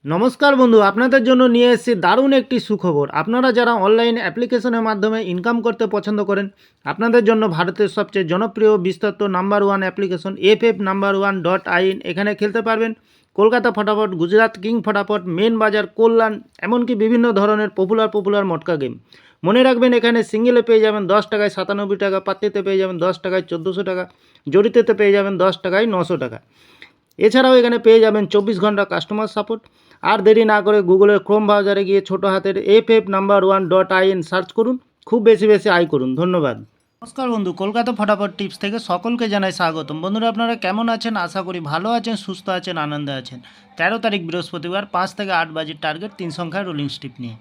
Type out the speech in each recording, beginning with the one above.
নমস্কার বন্ধু, আপনাদের জন্য নিয়ে এসেছি দারুণ একটি সুখবর। আপনারা যারা অনলাইন অ্যাপ্লিকেশনের মাধ্যমে ইনকাম করতে পছন্দ করেন, আপনাদের জন্য ভারতের সবচেয়ে জনপ্রিয় বিস্তৃত নাম্বার ওয়ান অ্যাপ্লিকেশন FF1.in এখানে খেলতে পারবেন। কলকাতা ফটাফট, গুজরাট কিং ফটাফট, মেন বাজার, কল্যাণ, এমনকি বিভিন্ন ধরনের পপুলার মটকা গেম। মনে রাখবেন, এখানে সিঙ্গেলে পেয়ে যাবেন 10 টাকায় 97 টাকা, পাত্তিতে পেয়ে যাবেন 10 টাকায় 1400 টাকা, জড়িতেতে পেয়ে যাবেন 10 টাকায় 900 টাকা। এছাড়াও এখানে পেয়ে যাবেন 24 ঘন্টা কাস্টমার সাপোর্ট। আর দেরি না করে গুগলের ক্রোম ব্রাউজারে গিয়ে ছোটো হাতের FF1.in সার্চ করুন, খুব বেশি আয় করুন। ধন্যবাদ। নমস্কার বন্ধু, কলকাতা ফটাফট টিপস থেকে সকলকে জানাই স্বাগতম। বন্ধুরা, আপনারা কেমন আছেন? আশা করি ভালো আছেন, সুস্থ আছেন, আনন্দে আছেন। 13 তারিখ বৃহস্পতিবার 5 থেকে 8 বাজির টার্গেট 3 সংখ্যার রোলিং স্টিপ নিয়ে।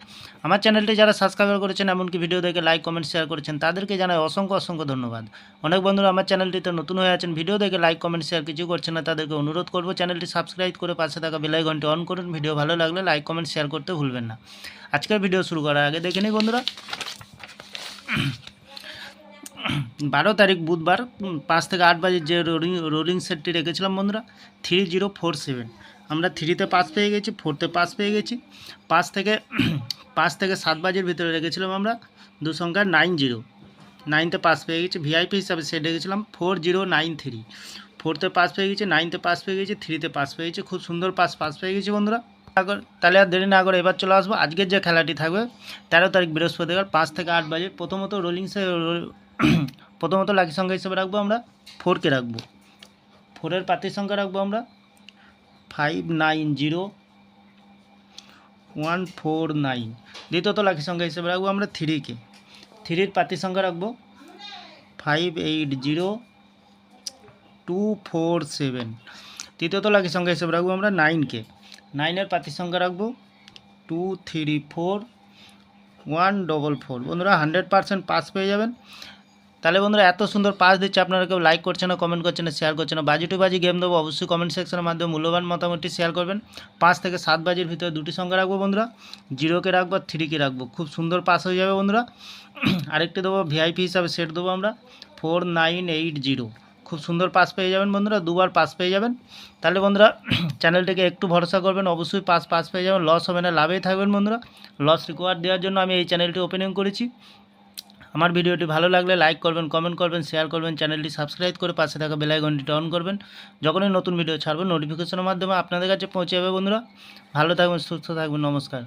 আমার চ্যানেলটি যারা সাবস্ক্রাইব করেছেন, এমনকি ভিডিও দেখে লাইক কমেন্ট শেয়ার করেছেন, তাদেরকে জানাই অসংখ্য ধন্যবাদ। অনেক বন্ধুরা আমার চ্যানেলটিতে নতুন হয়ে আছেন, ভিডিও দেখে লাইক কমেন্ট শেয়ার কিছু করছেন না, তাদেরকে অনুরোধ করব চ্যানেলটি সাবস্ক্রাইব করে পাশে থাকা বেল আইকনটি অন করুন। ভিডিও ভালো লাগলে লাইক কমেন্ট শেয়ার করতে ভুলবেন না। আজকের ভিডিও শুরু করার আগে দেখে নিই বন্ধুরা, 12 তারিখ বুধবার 5 থেকে 8 বাজে যে রোলিং সেটটি রেখেছিলাম বন্ধুরা 3047, আমরা 3তে পাস পেয়ে গেছি, 4তে পাস পেয়ে গেছি। 5 থেকে 7 বাজের ভিতরে রেখেছিলাম আমরা দু সংখ্যার 90, 9তে পাস পেয়ে গেছি। ভিআইপি হিসাবে সেট রেখেছিলাম 4093, 4তে পাস পেয়ে গেছি, 9তে পাস পেয়ে গেছি, 3তে পাস পেয়ে গেছি। খুব সুন্দর পাস পেয়ে গেছি বন্ধুরা। তাহলে আর দেরি না করে এবার চলে আসবো আজকের যে খেলাটি থাকবে 13 তারিখ বৃহস্পতিবার 5 থেকে 8 বাজে। প্রথমত লাকি সংখ্যা হিসেবে রাখবো আমরা 4কে রাখবো, 4-এর পাতির সংখ্যা রাখবো আমরা 590149। দ্বিতীয়ত লাকি সংখ্যা হিসেবে রাখবো আমরা 3কে, 3-এর পাতির সংখ্যা রাখবো 580247। তৃতীয়ত লাকি সংখ্যা হিসেবে রাখবো আমরা 9কে, 9-এর পাতির সংখ্যা রাখবো 234144। বন্ধুরা 100% পাস পেয়ে যাবেন। তাহলে বন্ধুরা, এত সুন্দর পাস দিচ্ছে, আপনারা কেউ লাইক করছে না, কমেন্ট করছে না, শেয়ার করছে না। বাজি গেম দেবো, অবশ্যই কমেন্ট সেকশনের মাধ্যমে মূল্যবান মতামতটি শেয়ার করবেন। 5 থেকে 7 বাজির ভিতরে দুটি সংখ্যা রাখবো বন্ধুরা, 0কে রাখবো, 3কে রাখবো। খুব সুন্দর পাস হয়ে যাবে বন্ধুরা। আরেকটি দেবো ভিআইপি হিসাবে সেট দেবো আমরা 4980, খুব সুন্দর পাস পেয়ে যাবেন বন্ধুরা, দুবার পাস পেয়ে যাবেন। তাহলে বন্ধুরা, চ্যানেলটিকে একটু ভরসা করবেন, অবশ্যই পাস পেয়ে যাবেন, লস হবে না, লাভেই থাকবেন বন্ধুরা। লস রিকভার দেওয়ার জন্য আমি এই চ্যানেলটি ওপেনিং করেছি। আমার ভিডিওটি ভালো লাগলে লাইক করবেন, কমেন্ট করবেন, শেয়ার করবেন, চ্যানেলটি সাবস্ক্রাইব করে পাশে থাকা বেল আইকনটি অন করবেন। যখনই নতুন ভিডিও ছাড়বো নোটিফিকেশনের মাধ্যমে আপনাদের কাছে পৌঁছে যাবে বন্ধুরা। ভালো থাকবেন, সুস্থ থাকবেন, নমস্কার।